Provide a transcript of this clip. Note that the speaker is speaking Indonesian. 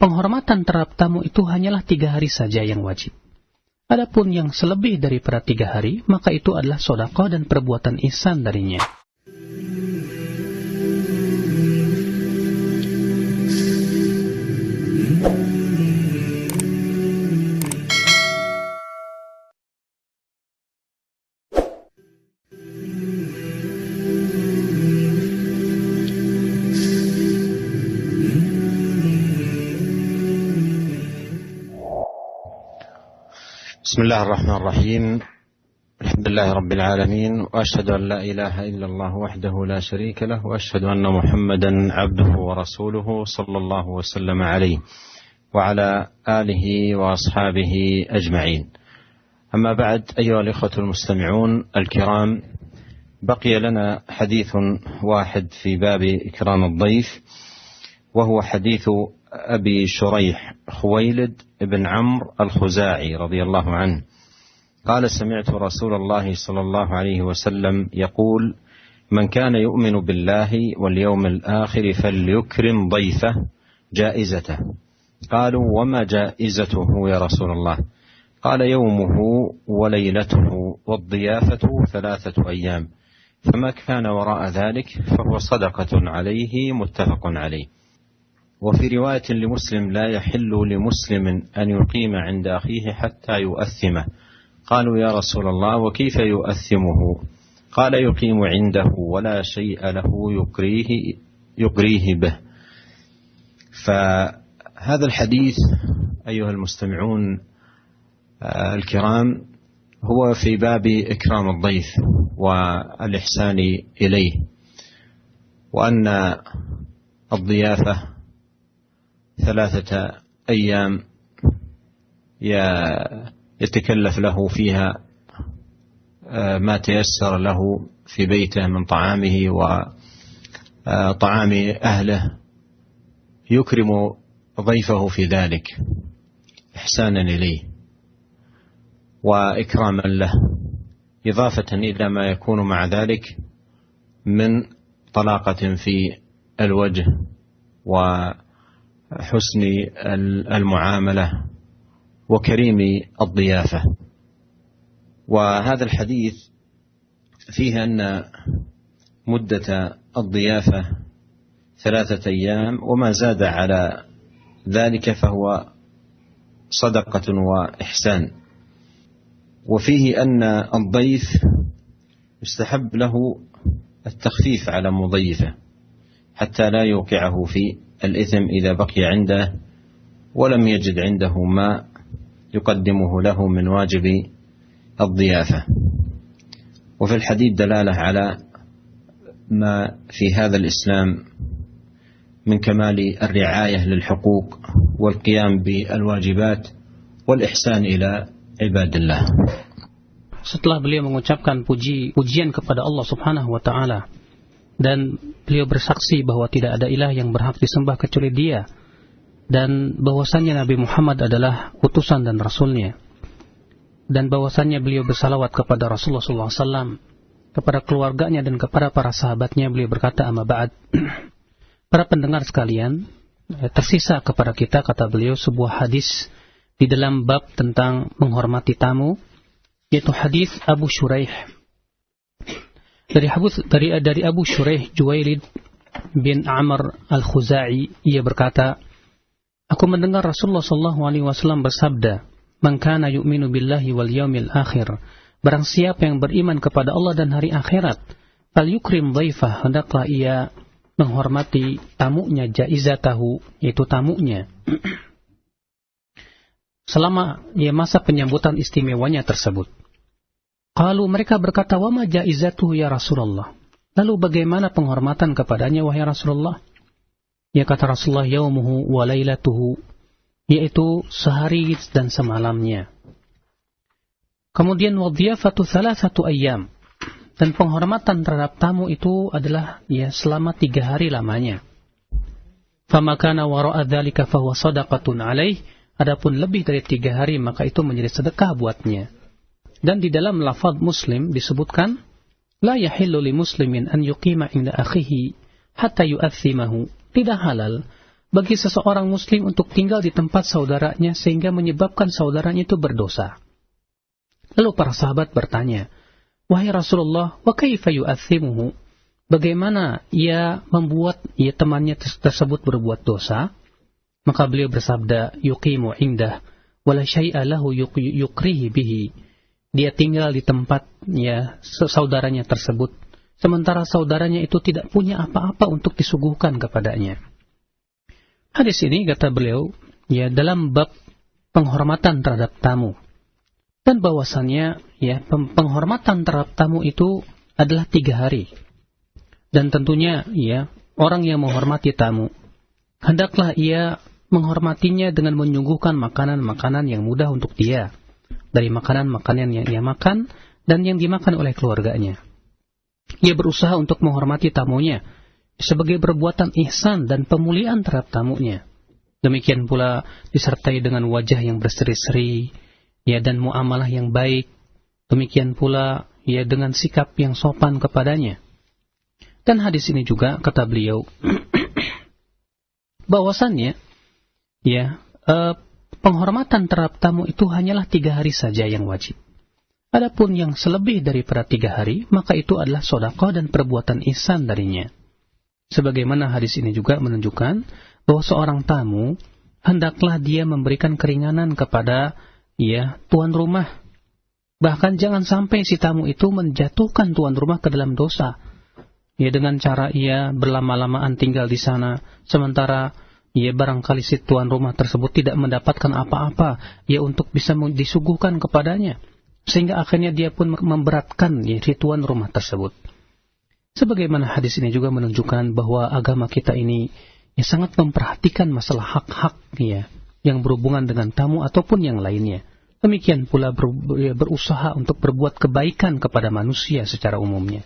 penghormatan terhadap tamu itu hanyalah 3 hari saja yang wajib. Adapun yang selebih daripada 3 hari, maka itu adalah sedekah dan perbuatan ihsan darinya. بسم الله الرحمن الرحيم. الحمد لله رب العالمين، وأشهد أن لا إله إلا الله وحده لا شريك له، وأشهد أن محمدا عبده ورسوله صلى الله وسلم عليه وعلى آله وأصحابه أجمعين. أما بعد، أيها الإخوة المستمعون الكرام، بقي لنا حديث واحد في باب إكرام الضيف، وهو حديث أبي شريح خويلد بن عمرو الخزاعي رضي الله عنه قال: سمعت رسول الله صلى الله عليه وسلم يقول: من كان يؤمن بالله واليوم الآخر فليكرم ضيفه جائزته. قالوا: وما جائزته يا رسول الله؟ قال: يومه وليلته والضيافة 3 أيام، فما كان وراء ذلك فهو صدقة عليه. متفق عليه. وفي رواية لمسلم: لا يحل لمسلم أن يقيم عند أخيه حتى يؤثمه. قالوا: يا رسول الله وكيف يؤثمه؟ قال: يقيم عنده ولا شيء له يقريه به. فهذا الحديث أيها المستمعون الكرام هو في باب إكرام الضيف والإحسان إليه، وأن الضيافة 3 أيام يتكلف له فيها ما تيسر له في بيته من طعامه وطعام أهله، يكرم ضيفه في ذلك إحسانا إليه وإكراما له، إضافة إلى ما يكون مع ذلك من طلاقة في الوجه وحسن المعاملة وكريم الضيافة. وهذا الحديث فيه أن مدة الضيافة 3 أيام، وما زاد على ذلك فهو صدقة وإحسان. وفيه أن الضيف يستحب له التخفيف على مضيفه حتى لا يوقعه في الإثم إذا بقي عنده ولم يجد عنده ما يقدمه له من واجب الضيافة. وفي الحديث دلالة على ما في هذا الإسلام من كمال الرعاية للحقوق والقيام بالواجبات والإحسان إلى عباد الله. Setelah beliau mengucapkan pujian kepada Allah Subhanahu wa taala dan beliau bersaksi bahwa tidak ada ilah yang berhak disembah kecuali Dia, dan bahwasannya Nabi Muhammad adalah utusan dan rasulnya, dan bahwasannya beliau bersalawat kepada Rasulullah SAW, kepada keluarganya dan kepada para sahabatnya, beliau berkata, amma ba'd. Para pendengar sekalian, tersisa kepada kita, kata beliau, sebuah hadis di dalam bab tentang menghormati tamu, yaitu hadis Abu Shuraih. Dari Abu Shuraih Juwailid bin Amr al-Khuzai, ia berkata, aku mendengar Rasulullah SAW bersabda, man kana yu'minu billahi wal yaumil akhir, barang siapa yang beriman kepada Allah dan hari akhirat, fal yukrim dhaifah, hendaklah ia menghormati tamunya, jaizatahu, yaitu tamunya, selama masa penyambutan istimewanya tersebut. Qalu, mereka berkata, wa ma jaizatuhu ya Rasulullah, lalu bagaimana penghormatan kepadanya wahai Rasulullah? Ya, kata Rasulullah, yaumuhu wa lailatuhu, yaitu sehari dan semalamnya. Kemudian wadhiyafatu 3 ayyam, dan penghormatan terhadap tamu itu adalah selama 3 hari lamanya. Fama kana wara'a dzalika fahuwa shadaqatun alaih, adapun lebih dari 3 hari maka itu menjadi sedekah buatnya. Dan di dalam lafaz Muslim disebutkan, la yahillu li muslimin an yuqima inda akhihi hatta yu'athimahu, tidak halal bagi seseorang muslim untuk tinggal di tempat saudaranya sehingga menyebabkan saudaranya itu berdosa. Lalu para sahabat bertanya, "Wahai Rasulullah, wa kaifa yu'athimuhu?" Bagaimana ia membuat temannya tersebut berbuat dosa? Maka beliau bersabda, "Yuqimu indah wala syai'a lahu yukrihi bihi." Dia tinggal di tempat saudaranya tersebut, sementara saudaranya itu tidak punya apa-apa untuk disuguhkan kepadanya. Hadis ini kata beliau, dalam bab penghormatan terhadap tamu. Dan bahwasannya penghormatan terhadap tamu itu adalah 3 hari. Dan tentunya orang yang menghormati tamu hendaklah ia menghormatinya dengan menyuguhkan makanan-makanan yang mudah untuk dia, dari makanan-makanan yang ia makan dan yang dimakan oleh keluarganya. Ia berusaha untuk menghormati tamunya sebagai perbuatan ihsan dan pemuliaan terhadap tamunya. Demikian pula disertai dengan wajah yang berseri-seri, dan muamalah yang baik. Demikian pula dengan sikap yang sopan kepadanya. Dan hadis ini juga kata beliau bahwasannya penghormatan terhadap tamu itu hanyalah 3 hari saja yang wajib. Adapun yang selebih daripada 3 hari, maka itu adalah sedekah dan perbuatan ihsan darinya. Sebagaimana hadis ini juga menunjukkan bahwa seorang tamu hendaklah dia memberikan keringanan kepada tuan rumah. Bahkan jangan sampai si tamu itu menjatuhkan tuan rumah ke dalam dosa. Dengan cara ia berlama-lamaan tinggal di sana, sementara barangkali si tuan rumah tersebut tidak mendapatkan apa-apa untuk bisa disuguhkan kepadanya, sehingga akhirnya dia pun memberatkan si tuan rumah tersebut. Sebagaimana hadis ini juga menunjukkan bahwa agama kita ini sangat memperhatikan masalah hak-hak yang berhubungan dengan tamu ataupun yang lainnya. Demikian pula berusaha untuk berbuat kebaikan kepada manusia secara umumnya.